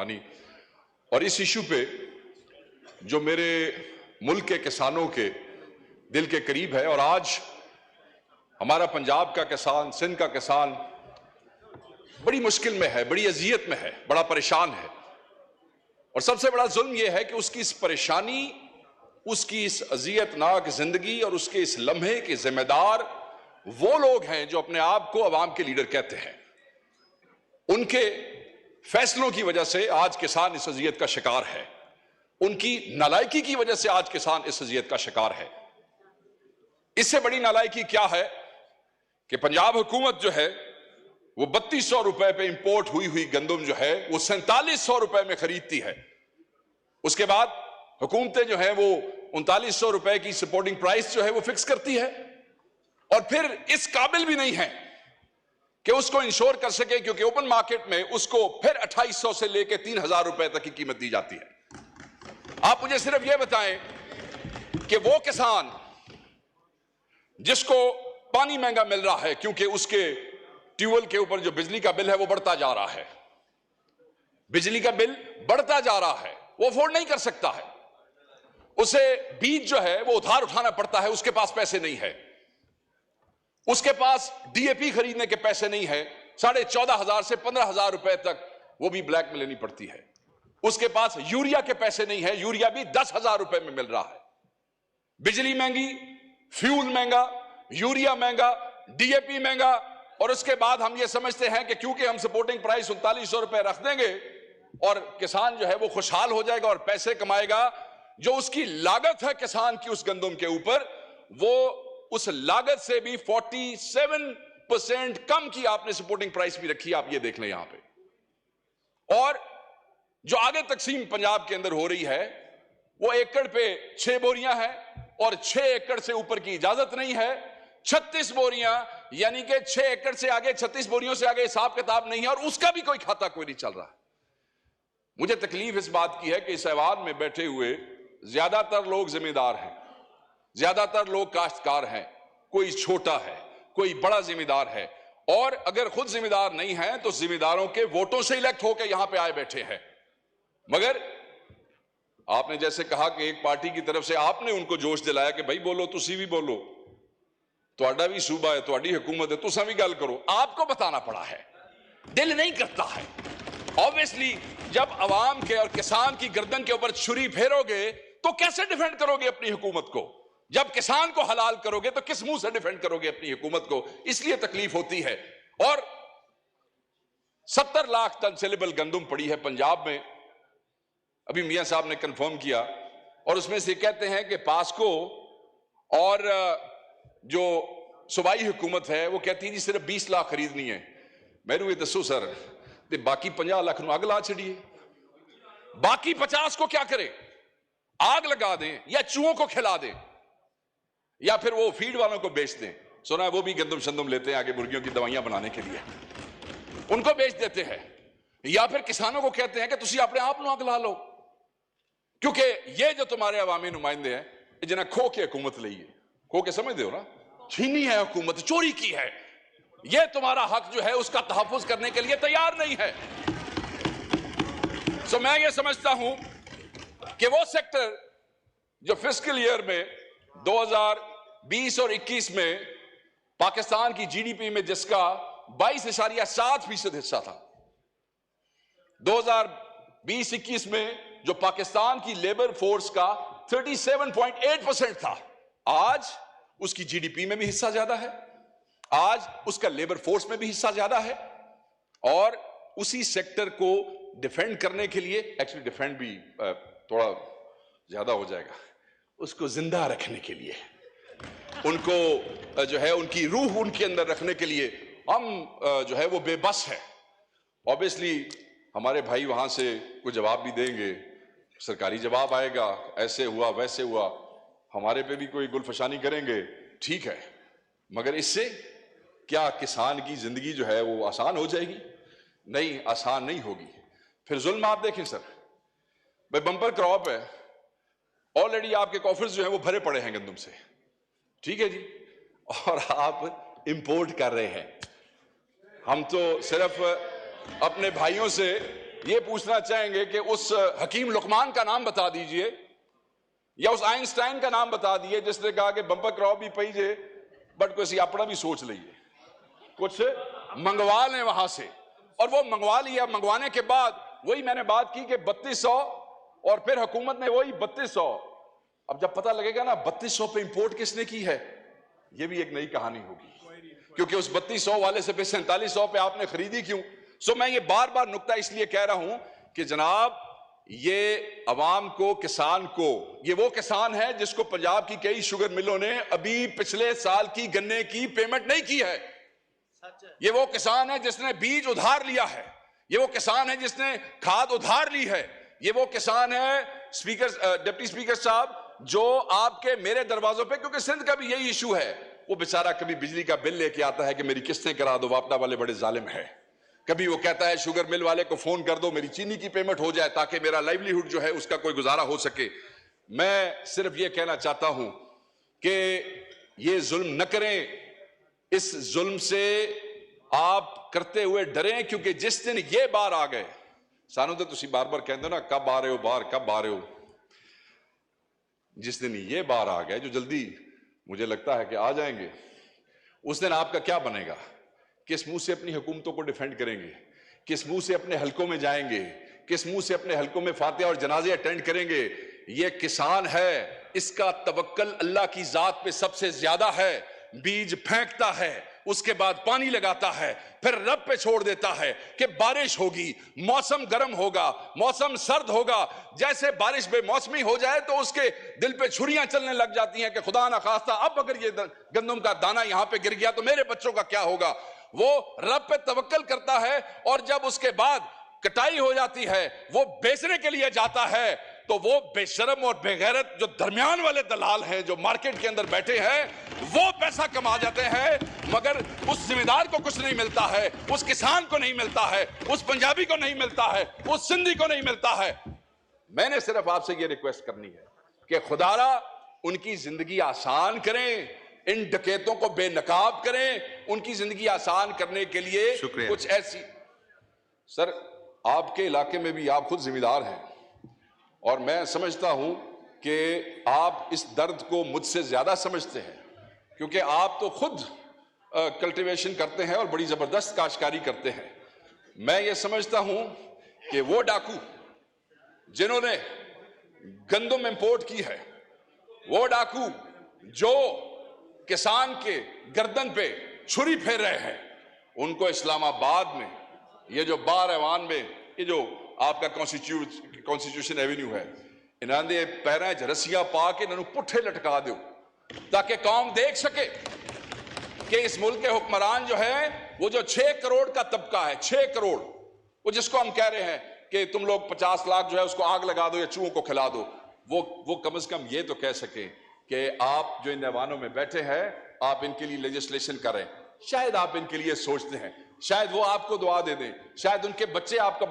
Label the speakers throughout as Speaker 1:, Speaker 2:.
Speaker 1: اور اس ایشو پہ جو میرے ملک کے کسانوں کے دل کے قریب ہے، اور آج ہمارا پنجاب کا کسان، سندھ کا کسان بڑی مشکل میں ہے، بڑی اذیت میں ہے، بڑا پریشان ہے، اور سب سے بڑا ظلم یہ ہے کہ اس کی اس پریشانی، اس کی اس اذیت ناک زندگی اور اس کے اس لمحے کے ذمہ دار وہ لوگ ہیں جو اپنے آپ کو عوام کے لیڈر کہتے ہیں۔ ان کے فیصلوں کی وجہ سے آج کسان اس اذیت کا شکار ہے، ان کی نالائکی کی وجہ سے آج کسان اس اذیت کا شکار ہے۔ اس سے بڑی نالائکی کیا ہے کہ پنجاب حکومت جو ہے وہ 3200 روپے پہ امپورٹ ہوئی گندم جو ہے وہ 4700 روپے میں خریدتی ہے۔ اس کے بعد حکومتیں جو ہیں وہ 3900 روپے کی سپورٹنگ پرائس جو ہے وہ فکس کرتی ہے، اور پھر اس قابل بھی نہیں ہے کہ اس کو انشور کر سکے، کیونکہ اوپن مارکیٹ میں اس کو پھر 2800 سے لے کے 3000 روپے تک کی قیمت دی جاتی ہے۔ آپ مجھے صرف یہ بتائیں کہ وہ کسان جس کو پانی مہنگا مل رہا ہے کیونکہ اس کے ٹیوبویل کے اوپر جو بجلی کا بل ہے وہ بڑھتا جا رہا ہے، بجلی کا بل بڑھتا جا رہا ہے، وہ افورڈ نہیں کر سکتا ہے، اسے بیج جو ہے وہ ادھار اٹھانا پڑتا ہے، اس کے پاس پیسے نہیں ہے، اس کے پاس ڈی اے پی خریدنے کے پیسے نہیں ہے، 14,500 سے 15,000 روپے تک وہ بھی بلیک میں لینی پڑتی ہے، اس کے پاس یوریا کے پیسے نہیں ہے، یوریا بھی 10,000 روپے میں مل رہا ہے، بجلی مہنگی، فیول مہنگا، یوریا مہنگا، ڈی اے پی مہنگا، اور اس کے بعد ہم یہ سمجھتے ہیں کہ کیونکہ ہم سپورٹنگ پرائس 3900 روپے رکھ دیں گے اور کسان جو ہے وہ خوشحال ہو جائے گا اور پیسے کمائے گا، جو اس کی لاگت ہے کسان کی اس گندم کے اوپر، وہ اس لاگت سے بھی 47% کم کی آپ نے سپورٹنگ پرائس بھی رکھی، آپ یہ دیکھ لیں یہاں پہ۔ اور جو آگے تقسیم پنجاب کے اندر ہو رہی ہے وہ ایکڑ پہ 6 بوریاں ہیں، اور 6 ایکڑ سے اوپر کی اجازت نہیں ہے، 36 بوریاں، یعنی کہ 6 ایکڑ سے آگے 36 بوریوں سے آگے حساب کتاب نہیں ہے، اور اس کا بھی کوئی کھاتا کوئی نہیں چل رہا۔ مجھے تکلیف اس بات کی ہے کہ اس ایوان میں بیٹھے ہوئے زیادہ تر لوگ ذمہ دار ہیں، زیادہ تر لوگ کاشتکار ہیں، کوئی چھوٹا ہے، کوئی بڑا ذمہ دار ہے، اور اگر خود ذمہ دار نہیں ہیں تو ذمہ داروں کے ووٹوں سے الیکٹ ہو کے یہاں پہ آئے بیٹھے ہیں۔ مگر آپ نے جیسے کہا کہ ایک پارٹی کی طرف سے آپ نے ان کو جوش دلایا کہ بھائی بولو، تسی بھی بولو، تہاڈا بھی صوبہ ہے، تہاڈی حکومت ہے، تساں بھی گل کرو، آپ کو بتانا پڑا ہے، دل نہیں کرتا ہے۔ obviously جب عوام کے اور کسان کی گردن کے اوپر چھری پھیرو گے تو کیسے ڈیفینڈ کرو گے اپنی حکومت کو؟ جب کسان کو حلال کرو گے تو کس منہ سے ڈیفینڈ کرو گے اپنی حکومت کو؟ اس لیے تکلیف ہوتی ہے۔ اور 70 لاکھ ٹن سیلیبل گندم پڑی ہے پنجاب میں، ابھی میاں صاحب نے کنفرم کیا، اور اس میں سے کہتے ہیں کہ پاسکو اور جو صوبائی حکومت ہے وہ کہتی ہے جی صرف 20 لاکھ خریدنی ہے۔ میرے دسو سر، باقی 50 لاکھ نو آگ لا چھڑیے، باقی 50 کو کیا کرے؟ آگ لگا دیں یا چوہوں کو کھلا دیں یا پھر وہ فیڈ والوں کو بیچ دیں۔ سنا ہے وہ بھی گندم شندم لیتے ہیں آگے مرغیوں کی دوائیاں بنانے کے لیے، ان کو بیچ دیتے ہیں، یا پھر کسانوں کو کہتے ہیں کہ تسی اپنے آپ نو آگ لا لو، کیونکہ یہ جو تمہارے عوامی نمائندے ہیں یہ جنہیں کھو کے حکومت لئی ہے، کھو کے سمجھ دے ہو نا، چھینی ہے حکومت، چوری کی ہے، یہ تمہارا حق جو ہے اس کا تحفظ کرنے کے لیے تیار نہیں ہے۔ سو میں یہ سمجھتا ہوں کہ وہ سیکٹر جو فسکل ایئر میں 2020 اور 21 میں پاکستان کی جی ڈی پی میں جس کا 22.7% حصہ تھا، 2020-21 میں جو پاکستان کی لیبر فورس کا 37.8% تھا، آج اس کی جی ڈی پی میں بھی حصہ زیادہ ہے، آج اس کا لیبر فورس میں بھی حصہ زیادہ ہے، اور اسی سیکٹر کو ڈیفینڈ کرنے کے لیے، ایکچولی ڈیفینڈ بھی تھوڑا زیادہ ہو جائے گا، اس کو زندہ رکھنے کے لیے، ان کو جو ہے ان کی روح ان کے اندر رکھنے کے لیے ہم جو ہے وہ بے بس ہے۔ obviously ہمارے بھائی وہاں سے کوئی جواب بھی دیں گے، سرکاری جواب آئے گا، ایسے ہوا ویسے ہوا، ہمارے پہ بھی کوئی گلفشانی کریں گے، ٹھیک ہے، مگر اس سے کیا کسان کی زندگی جو ہے وہ آسان ہو جائے گی؟ نہیں، آسان نہیں ہوگی۔ پھر ظلم آپ دیکھیں سر، بھائی بمپر کراپ ہے، آلریڈی آپ کے کوفرز جو ہیں وہ بھرے پڑے ہیں گندم سے، ٹھیک ہے جی، اور آپ امپورٹ کر رہے ہیں۔ ہم تو صرف اپنے بھائیوں سے یہ پوچھنا چاہیں گے کہ اس حکیم لقمان کا نام بتا دیجئے یا اس آئنسٹائن کا نام بتا دیئے جس نے کہا کہ بمپر کراؤ بھی پئی جے بٹ کوئی اپنا بھی سوچ لئیے, کچھ منگوا لیں وہاں سے. اور وہ منگوا لیا, منگوانے کے بعد وہی میں نے بات کی کہ 3200 اور پھر حکومت نے وہی 3200. اب جب پتہ لگے گا نا 3200 پہ امپورٹ کس نے کی ہے, یہ بھی ایک نئی کہانی ہوگی, کیونکہ اس 3200 والے سے پھر 4700 پہ آپ نے خریدی کیوں. سو میں یہ بار بار نکتہ اس لیے کہہ رہا ہوں کہ جناب یہ عوام کو, کسان کو, یہ وہ کسان ہے جس کو پنجاب کی کئی شوگر ملوں نے ابھی پچھلے سال کی گنے کی پیمنٹ نہیں کی ہے. یہ وہ کسان ہے جس نے بیج ادھار لیا ہے, یہ وہ کسان ہے جس نے کھاد ادھار لی ہے, یہ وہ کسان ہے ڈپٹی سپیکر صاحب جو آپ کے میرے دروازوں پہ, کیونکہ سندھ کا بھی یہی ایشو ہے, وہ بیچارہ کبھی بجلی کا بل لے کے آتا ہے کہ میری قسطیں کرا دو, واپڈا والے بڑے ظالم ہیں. کبھی وہ کہتا ہے شوگر مل والے کو فون کر دو میری چینی کی پیمنٹ ہو جائے تاکہ میرا لائیولی ہوڈ جو ہے اس کا کوئی گزارا ہو سکے. میں صرف یہ کہنا چاہتا ہوں کہ یہ ظلم نہ کریں, اس ظلم سے آپ کرتے ہوئے ڈریں, کیونکہ جس دن یہ بار آ گئے, سانو تو تسی بار بار کہندے نا کب آ رہے ہو باہر, کب آ رہے ہو, جس دن یہ بار آ گئے جو جلدی مجھے لگتا ہے کہ آ جائیں گے, اس دن آپ کا کیا بنے گا؟ کس منہ سے اپنی حکومتوں کو ڈیفینڈ کریں گے, کس منہ سے اپنے حلقوں میں جائیں گے, کس منہ سے اپنے حلقوں میں فاتحہ اور جنازے اٹینڈ کریں گے؟ یہ کسان ہے, اس کا توکل اللہ کی ذات پہ سب سے زیادہ ہے. بیج پھینکتا ہے, اس کے بعد پانی لگاتا ہے, پھر رب پہ چھوڑ دیتا ہے کہ بارش ہوگی, موسم گرم ہوگا, موسم سرد ہوگا. جیسے بارش بے موسمی ہو جائے تو اس کے دل پہ چھریاں چلنے لگ جاتی ہیں کہ خدا نخواستہ اب اگر یہ گندم کا دانہ یہاں پہ گر گیا تو میرے بچوں کا کیا ہوگا. وہ رب پہ توکل کرتا ہے, اور جب اس کے بعد کٹائی ہو جاتی ہے, وہ بیچنے کے لیے جاتا ہے, تو وہ بے شرم اور بے غیرت جو درمیان والے دلال ہیں جو مارکیٹ کے اندر بیٹھے ہیں, وہ پیسہ کما جاتے ہیں, مگر اس ذمہ دار کو کچھ نہیں ملتا ہے, اس کسان کو نہیں ملتا ہے, اس پنجابی کو نہیں ملتا ہے, اس سندھی کو نہیں ملتا ہے. میں نے صرف آپ سے یہ ریکویسٹ کرنی ہے کہ خدا را ان کی زندگی آسان کریں, ان ڈکیتوں کو بے نقاب کریں, ان کی زندگی آسان کرنے کے لیے کچھ ایسی. سر آپ کے علاقے میں بھی آپ خود ذمہ دار ہیں, اور میں سمجھتا ہوں کہ آپ اس درد کو مجھ سے زیادہ سمجھتے ہیں, کیونکہ آپ تو خود کلٹیویشن کرتے ہیں اور بڑی زبردست کاشتکاری کرتے ہیں. میں یہ سمجھتا ہوں کہ وہ ڈاکو جنہوں نے گندم امپورٹ کی ہے, وہ ڈاکو جو کسان کے گردن پہ چھری پھیر رہے ہیں, ان کو اسلام آباد میں یہ جو بار ایوان میں یہ جو آپ کا کانسٹیٹیوشن ایوینیو ہے, انہاں دے پیریں چ رسیاں پا کے انہوں پٹھے لٹکا دو تاکہ قوم دیکھ سکے کہ اس ملک کے حکمران جو ہے وہ جو 6 کروڑ کا طبقہ ہے, 6 کروڑ, وہ جس کو ہم کہہ رہے ہیں کہ تم لوگ 50 لاکھ جو ہے اس کو آگ لگا دو یا چوہوں کو کھلا دو, وہ کم از کم یہ تو کہہ سکیں کہ آپ جو ان ایوانوں میں بیٹھے ہیں آپ ان کے لیے لیجسلیشن کریں. شاید آپ ان کے لیے سوچتے ہیں, شاید وہ آپ کو دعا دے دیں, شاید ان کے بچے آپ کو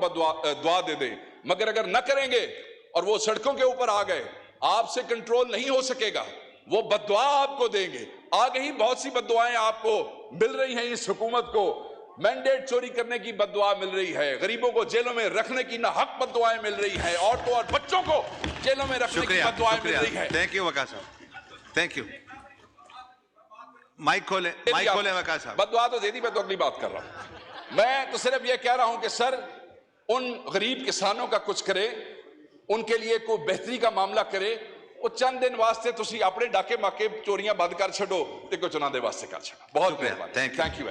Speaker 1: دعا دے دیں, مگر اگر نہ کریں گے اور وہ سڑکوں کے اوپر آ گئے, آپ سے کنٹرول نہیں ہو سکے گا, وہ بد دعا آپ کو دیں گے. آگے ہی بہت سی بد دعائیں آپ کو مل رہی ہیں, اس حکومت کو مینڈیٹ چوری کرنے کی بد دعا مل رہی ہے, غریبوں کو جیلوں میں رکھنے کی ناحق بد دعائیں مل رہی ہیں, عورتوں اور بچوں کو جیلوں میں رکھنے کی بد دعائیں مل رہی ہیں.
Speaker 2: تھینک یو وقاص صاحب, تھینک یو. مائک کھولیں وقاص صاحب.
Speaker 1: بد دعا تو دے دی, میں تو اگلی بات کر رہا ہوں. میں تو صرف یہ کہہ رہا ہوں کہ سر ان غریب کسانوں کا کچھ کرے, ان کے لیے کوئی بہتری کا معاملہ کرے. وہ چند دن واسطے تسی اپنے ڈاکے ماکے چوریاں بند کر چھڑو تے کو چناں دے واسطے کر چھڑو. بہت مہربانی.
Speaker 2: Thank you.